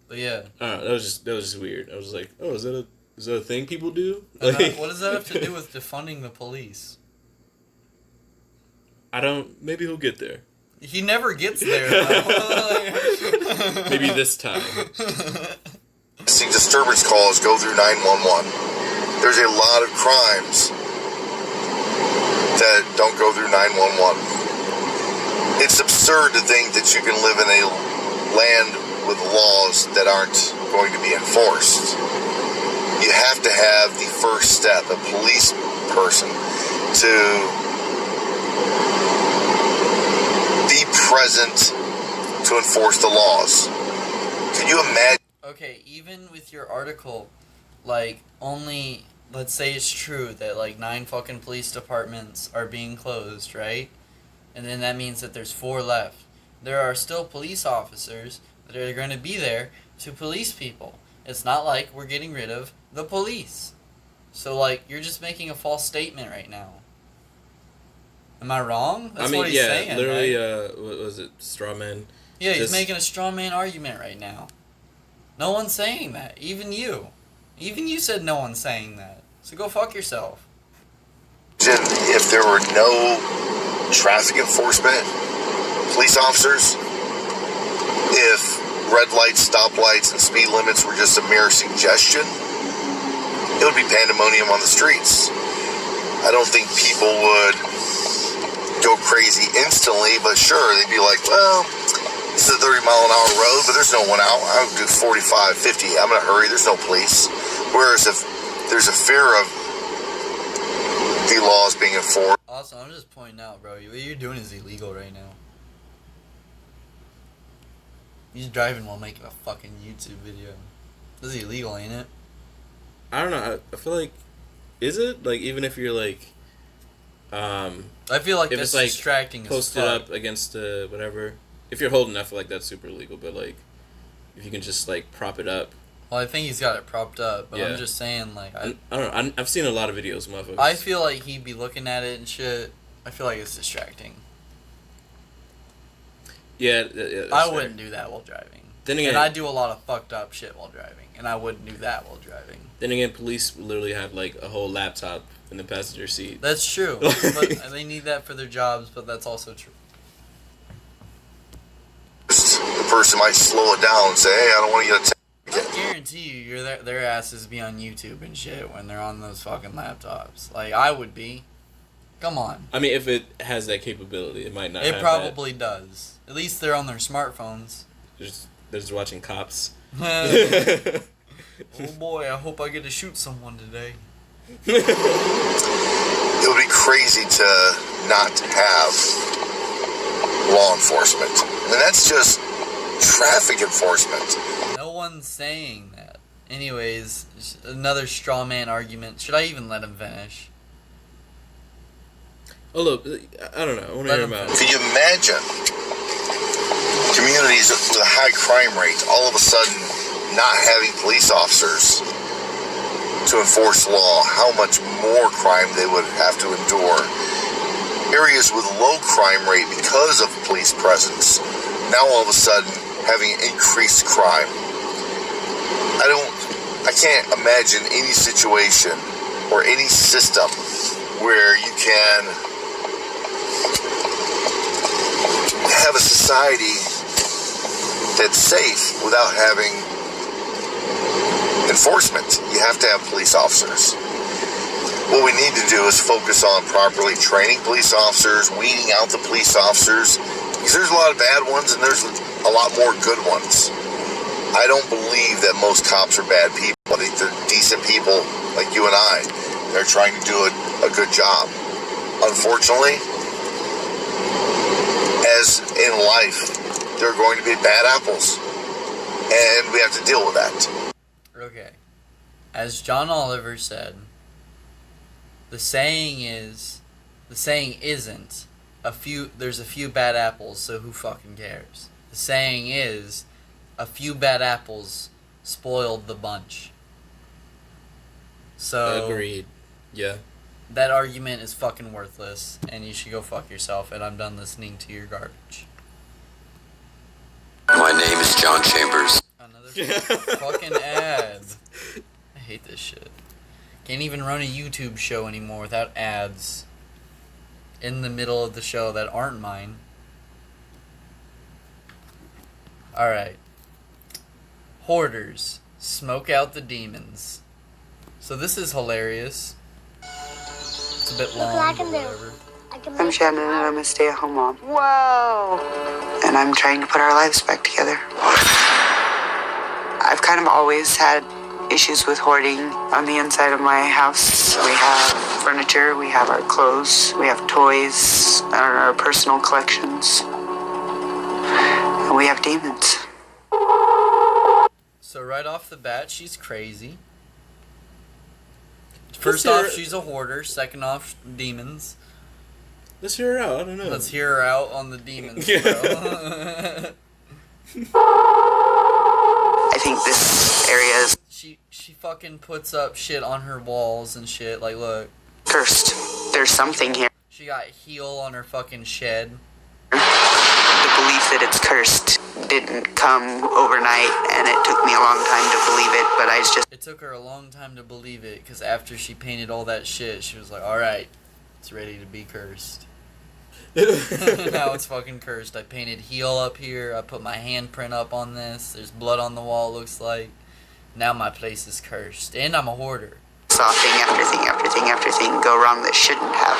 But yeah. I don't know. That was just weird. I was like, oh, is that a thing people do? Like, what does that have to do with defunding the police? I don't. Maybe he'll get there. He never gets there, though. Maybe this time. See, disturbance calls go through 911. There's a lot of crimes that don't go through 911. It's absurd to think that you can live in a land with laws that aren't going to be enforced. You have to have the first step, a police person, to be present to enforce the laws. Can you imagine? Okay, even with your article, like, only, let's say it's true that, like, 9 fucking police departments are being closed, right? And then that means that there's 4 left. There are still police officers that are going to be there to police people. It's not like we're getting rid of the police. So, like, you're just making a false statement right now. Am I wrong? That's what he's saying, literally, right? What was it? Straw man? Yeah, he's making a straw man argument right now. No one's saying that. Even you. Even you said no one's saying that. So go fuck yourself. If there were no traffic enforcement police officers, if red lights, stoplights, and speed limits were just a mere suggestion, it would be pandemonium on the streets. I don't think people would go crazy instantly, but sure, they'd be like, well, this is a 30-mile-an-hour road, but there's no one out. I'll do 45, 50. I'm in a hurry. There's no police. Whereas if there's a fear of the laws being enforced. Also, I'm just pointing out, bro, what you're doing is illegal right now. He's driving while making a fucking YouTube video. This is illegal, ain't it? I don't know. I feel like, is it? Like, even if you're like, I feel like if that's it's like distracting as posted fuck. up against whatever. If you're holding, I feel like that's super illegal. But like, if you can just like prop it up. Well, I think he's got it propped up, but Yeah. I'm just saying, like, I don't know. I've seen a lot of videos, motherfuckers. I feel like he'd be looking at it and shit. I feel like it's distracting. Yeah, that's I fair. wouldn't do that while driving. Then again, And I do a lot of fucked up shit while driving, and I wouldn't do that while driving. Then again, police literally have like a whole laptop in the passenger seat. That's true, but they need that for their jobs, but that's also true. The person might slow it down and say, hey, I don't want to get a ticket. I guarantee you, their asses be on YouTube and shit when they're on those fucking laptops. Like, I would be. Come on. I mean, if it has that capability, it might not. It have probably does. At least they're on their smartphones. that. They're just watching cops. Oh boy, I hope I get to shoot someone today. It would be crazy to not have law enforcement. And that's just traffic enforcement. No one's saying that. Anyways, another straw man argument. Should I even let him finish? Oh look, I don't know. I want to Let hear him about finish. Can you imagine communities with a high crime rate all of a sudden not having police officers to enforce law, how much more crime they would have to endure? Areas with low crime rate because of police presence, now all of a sudden having increased crime. I can't imagine any situation or any system where you can have a society that's safe without having enforcement. You have to have police officers. What we need to do is focus on properly training police officers, weeding out the police officers, because there's a lot of bad ones and there's a lot more good ones. I don't believe that most cops are bad people. I think they're decent people like you and I. They're trying to do a good job. Unfortunately, as in life, there are going to be bad apples, and we have to deal with that. Okay. As John Oliver said, the saying isn't, there's a few bad apples, so who fucking cares? The saying is, a few bad apples spoiled the bunch. So Agreed. Yeah. that argument is fucking worthless, and you should go fuck yourself, and I'm done listening to your garbage. My name is John Chambers. Another fucking ad. I hate this shit. Can't even run a YouTube show anymore without ads in the middle of the show that aren't mine. Alright. Hoarders. Smoke out the demons. So this is hilarious. It's a bit long, Black but and blue. whatever. I'm Shannon and I'm a stay-at-home mom. Whoa! And I'm trying to put our lives back together. I've kind of always had issues with hoarding on the inside of my house. We have furniture, we have our clothes, we have toys, our personal collections, and we have demons. So right off the bat, she's crazy. First off, she's a hoarder. Second off, demons. Let's hear her out. I don't know. Let's hear her out on the demons, Yeah. bro. I think this area is She fucking puts up shit on her walls and shit. Like, look. cursed. There's something here. She got heel on her fucking shed. The belief that it's cursed didn't come overnight, and it took me a long time to believe it, but I just... It took her a long time to believe it, because after she painted all that shit, she was like, alright, it's ready to be cursed. Now it's fucking cursed. I painted heel up here. I put my handprint up on this. There's blood on the wall, looks like. Now my place is cursed. And I'm a hoarder. Saw thing after thing after thing after thing go wrong that shouldn't have.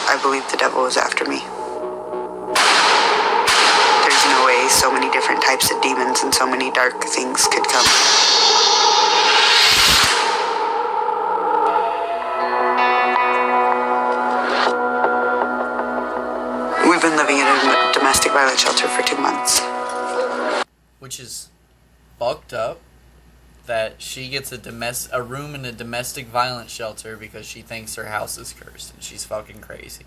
I believe the devil was after me. There's no way so many different types of demons and so many dark things could come. We've been living in a domestic violence shelter for 2 months. Which is fucked up that she gets a room in a domestic violence shelter because she thinks her house is cursed, and she's fucking crazy.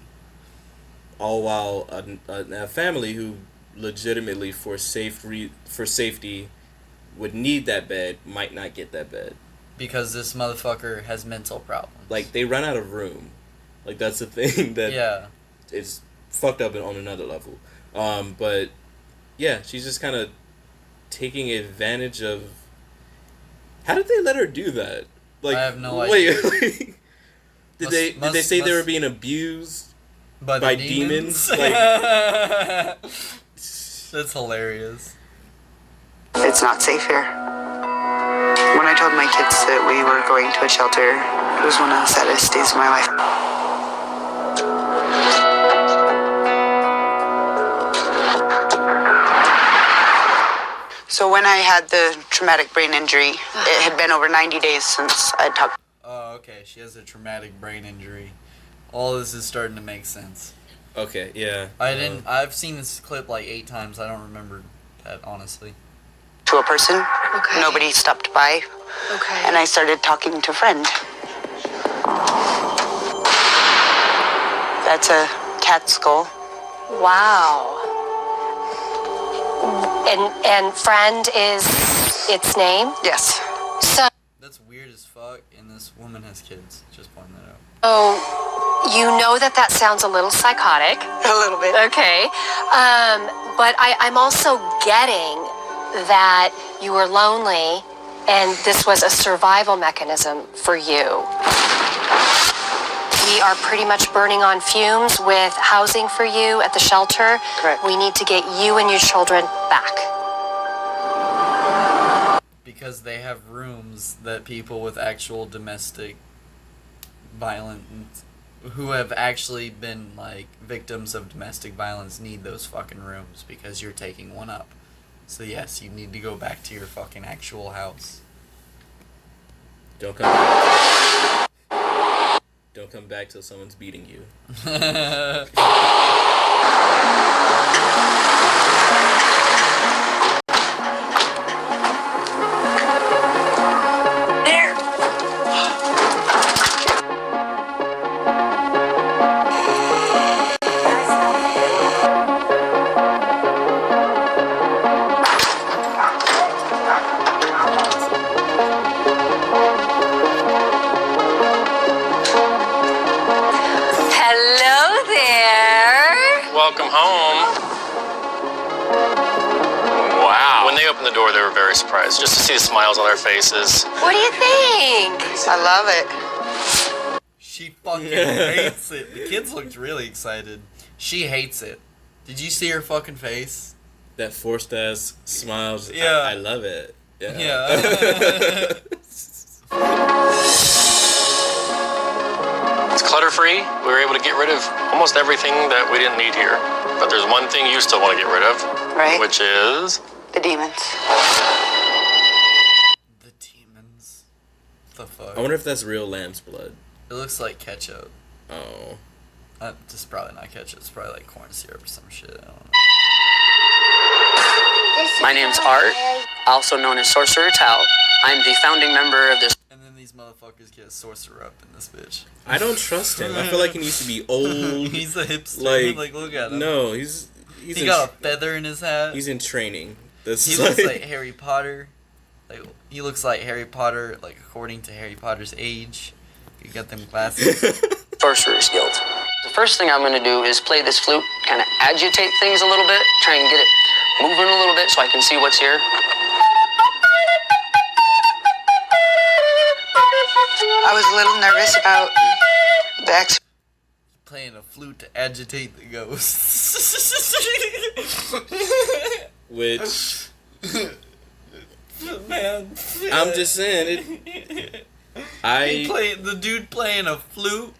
All while a family who legitimately for safety would need that bed might not get that bed. Because this motherfucker has mental problems. Like, they run out of room. Like, that's the thing that yeah. It's fucked up on another level. But yeah, she's just kind of taking advantage of. How did they let her do that? Like, I have no idea. Did they say they were being abused by demons? Like, that's hilarious. It's not safe here. When I told my kids that we were going to a shelter, it was one of the saddest days of my life. So when I had the traumatic brain injury, it had been over 90 days since I'd talked. Oh, okay. She has a traumatic brain injury. All this is starting to make sense. Okay, yeah. I've seen this clip like 8 times. I don't remember that, honestly. To a person. Okay. Nobody stopped by. Okay. And I started talking to a friend. That's a cat skull. Wow. And friend is its name? Yes. So That's weird as fuck, and this woman has kids. Just pointing that out. you know that sounds a little psychotic. A little bit. Okay. But I'm also getting that you were lonely and this was a survival mechanism for you. We are pretty much burning on fumes with housing for you at the shelter. Correct. We need to get you and your children back. Because they have rooms that people with actual domestic violence, who have actually been like victims of domestic violence, need those fucking rooms because you're taking one up. So yes, you need to go back to your fucking actual house. Don't come back. Don't come back till someone's beating you. Hello there. Welcome home. Wow. When they opened the door, they were very surprised just to see the smiles on their faces. What do you think? I love it. She fucking hates it. The kids looked really excited. She hates it. Did you see her fucking face? That forced ass smiles. Yeah. I love it. Yeah. Yeah. It's clutter-free. We were able to get rid of almost everything that we didn't need here. But there's one thing you still want to get rid of. Right? Which is... The demons. The demons. The fuck? I wonder if that's real lamb's blood. It looks like ketchup. Oh. It's probably not ketchup. It's probably like corn syrup or some shit. I don't know. My name's Art, also known as Sorcerer Tao. I'm the founding member of this. And then these motherfuckers get sorcerer up in this bitch. I don't trust him. I feel like he needs to be old. He's a hipster. Like, look at him. No, he got a feather in his hat. He's in training. He looks like Harry Potter. Like, he looks like Harry Potter, like according to Harry Potter's age. You got them glasses. Sorcerer's Guild. The first thing I'm going to do is play this flute, kind of agitate things a little bit, try and get it moving a little bit so I can see what's here. I was a little nervous about the playing a flute to agitate the ghosts. Which, man, I'm just saying it. the dude playing a flute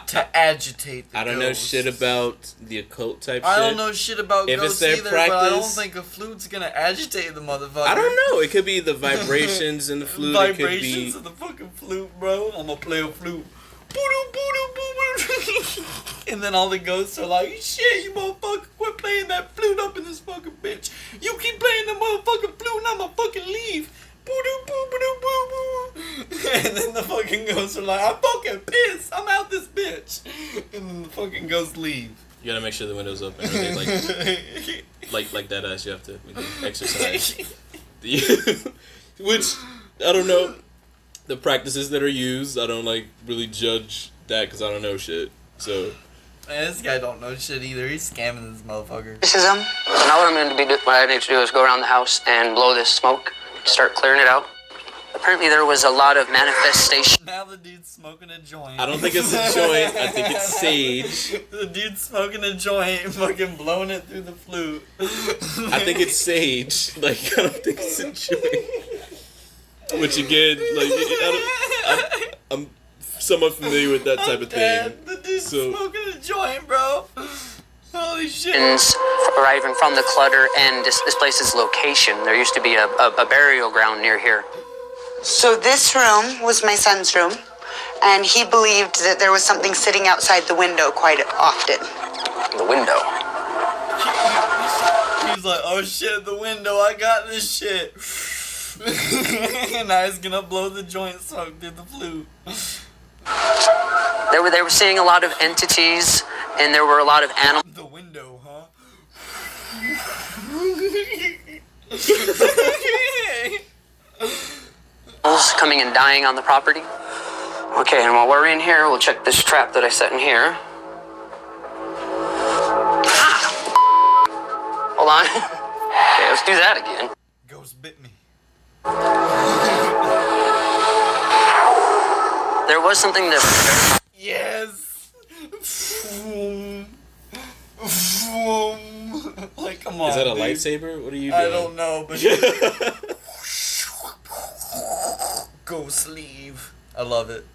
to agitate the I don't know ghosts. shit about the occult type shit. I don't know shit about If ghosts it's their either, but I don't practice- think a flute's gonna agitate the motherfucker. I don't know. It could be the vibrations in the flute. It could Vibrations be. of the fucking flute, bro. I'm gonna play a flute. Boo-doo, boo-doo, boo-doo. And then all the ghosts are like, shit, you motherfucker, quit playing that flute up in this fucking bitch. You keep playing the motherfucking flute and I'ma fucking leave. Boo-doo, boo-doo, boo-boo. And then the fucking ghosts are like, I'm fucking pissed. I'm out this bitch. And then the fucking ghosts leave. You gotta make sure the window's open. Or they like that ass. You have to exercise. Which I don't know. The practices that are used, I don't like really judge that because I don't know shit. So Man, this guy don't know shit either. He's scamming this motherfucker. Racism. So now what I'm going to be what I need to do is go around the house and blow this smoke, start clearing it out. Apparently there was a lot of manifestation. Now the dude's smoking a joint. I don't think it's a joint. I think it's sage. The dude's smoking a joint and fucking blowing it through the flute. I think it's sage. Like I don't think it's a joint. Which again, like I'm somewhat familiar with that type of thing. The dude's So- smoking a joint, bro. Holy shit. Arriving from the clutter and this place's location. There used to be a burial ground near here. So this room was my son's room, and he believed that there was something sitting outside the window quite often. The window. He's like, oh shit, the window, I got this shit. And now he's gonna blow the joint smoke through the flute. They were seeing a lot of entities, and there were a lot of animals. The window, huh? Coming and dying on the property. Okay, and while we're in here, we'll check this trap that I set in here. Hold on. Okay, let's do that again. Ghost bit me. There was something that... Yes! Like, come on. Is that a dude. lightsaber? What are you doing? I don't know, but go sleeve. I love it.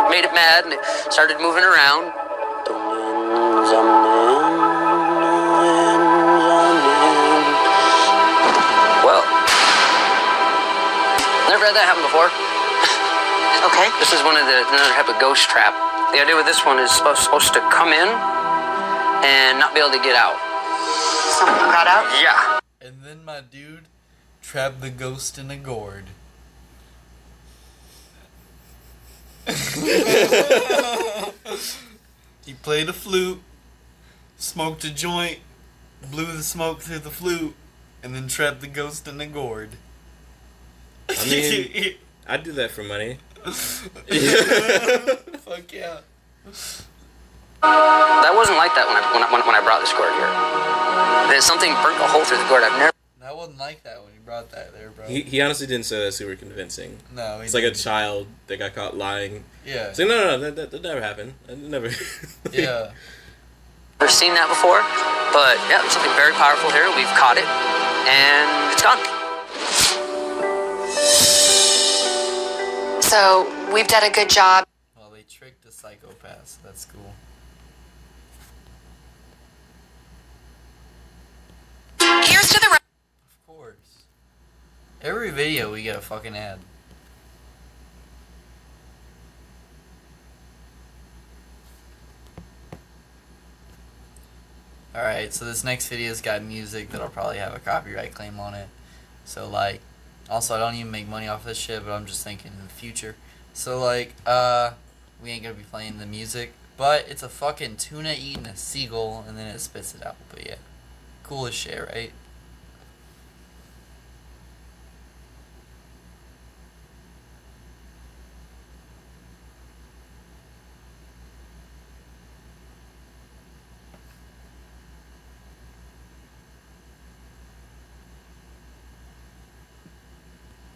made it mad, and it started moving around. Well, never had that happen before. Okay. This is another type of ghost trap. The idea with this one is supposed to come in and not be able to get out. Something got out? Yeah. And then my dude trapped the ghost in a gourd. He played a flute, smoked a joint, blew the smoke through the flute, and then trapped the ghost in a gourd. I mean, I'd do that for money. Fuck yeah. That wasn't like that when I brought this gourd here. There's something burnt a hole through the gourd. I've never. That wasn't like that when you brought that there, bro. He honestly didn't say that super convincing. No, it's like a child that got caught lying. Yeah. It's like, no, that never happened. That never. Yeah. Never seen that before, but yeah, there's something very powerful here. We've caught it, and it's gone. So we've done a good job. Well, they tricked the psychopath, so that's cool. Here's to the Of course. Every video we get a fucking ad. Alright, so this next video's got music that'll probably have a copyright claim on it. So like, also I don't even make money off this shit, but I'm just thinking in the future. So like, we ain't gonna be playing the music, but it's a fucking tuna eating a seagull and then it spits it out. But yeah, cool as shit, right?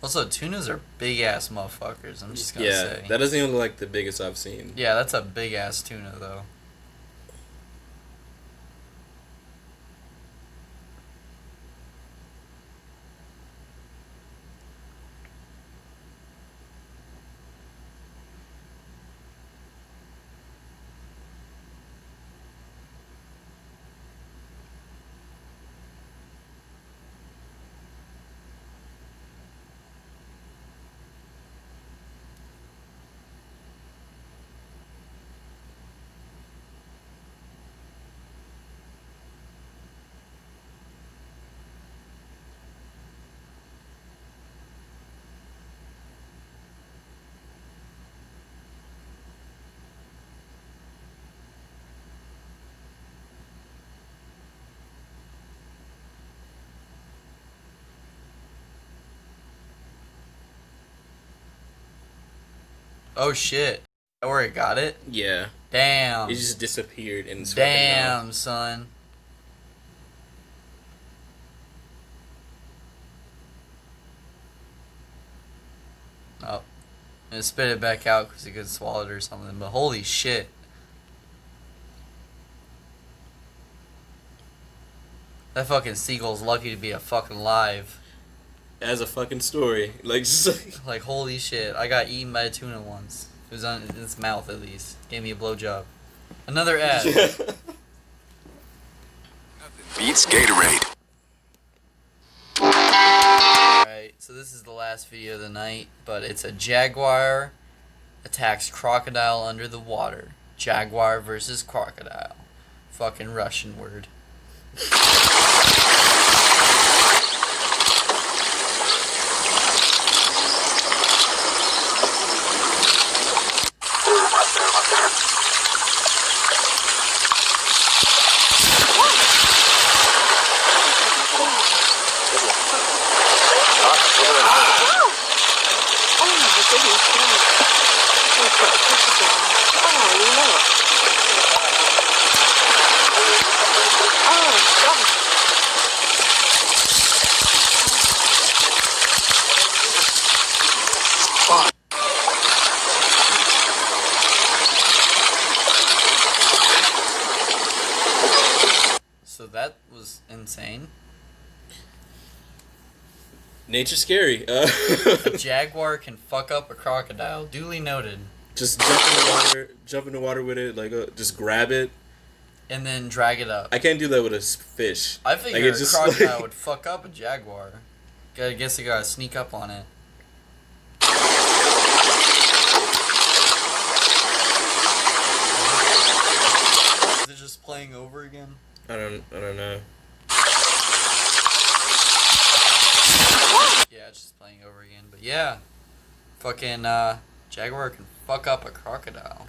Also, tunas are big ass motherfuckers. I'm just gonna Yeah, say. that doesn't even look like the biggest I've seen. Yeah, that's a big ass tuna though. Oh shit! That where it got it? Yeah. Damn. It just disappeared in its Damn, son. Oh. And spit it back out because it could swallow it or something. But holy shit. That fucking seagull's lucky to be a fucking live. As a fucking story. Like, just like... Like, holy shit. I got eaten by a tuna once. It was on its mouth, at least. Gave me a blowjob. Another ad. Beats Gatorade. Alright, so this is the last video of the night, but it's a jaguar attacks crocodile under the water. Jaguar versus crocodile. Fucking Russian word. So that was insane. Nature's scary. A jaguar can fuck up a crocodile. Duly noted. Just jump in the water with it, like just grab it. And then drag it up. I can't do that with a fish. I figure a crocodile would fuck up a jaguar. I guess you gotta sneak up on it. Is it just playing over again? I don't know. Yeah, it's just playing over again. But yeah, fucking jaguar can fuck up a crocodile.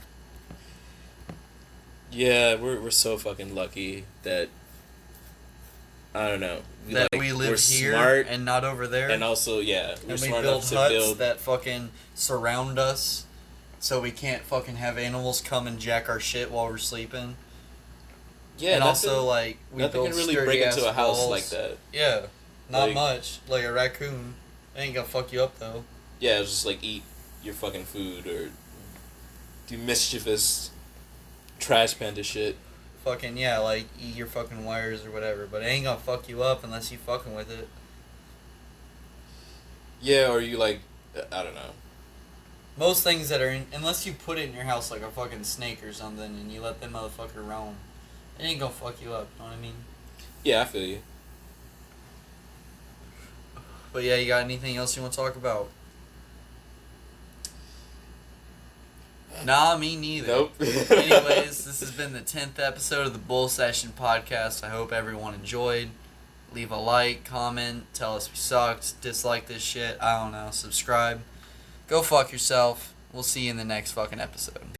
Yeah, we're so fucking lucky that I don't know. That we live here smart, and not over there. and also we're And we smart build enough to huts build. that fucking surround us, so we can't fucking have animals come and jack our shit while we're sleeping. Yeah, and nothing, also like we nothing build can really break sturdy-ass into a house walls. like that. Yeah, not Like- much. Like a raccoon, it ain't gonna fuck you up though. Yeah, it's just like eat your fucking food or do mischievous trash panda shit. Fucking yeah, like eat your fucking wires or whatever, but it ain't gonna fuck you up unless you fucking with it. Yeah, or you like I don't know. Most things that are unless you put it in your house like a fucking snake or something and you let that motherfucker roam, it ain't gonna fuck you up, you know what I mean? Yeah, I feel you. But yeah, you got anything else you want to talk about? Nah, me neither. Nope. Anyways, this has been the 10th episode of the Bull Session Podcast. I hope everyone enjoyed. Leave a like, comment, tell us we sucked, dislike this shit, I don't know, subscribe. Go fuck yourself. We'll see you in the next fucking episode.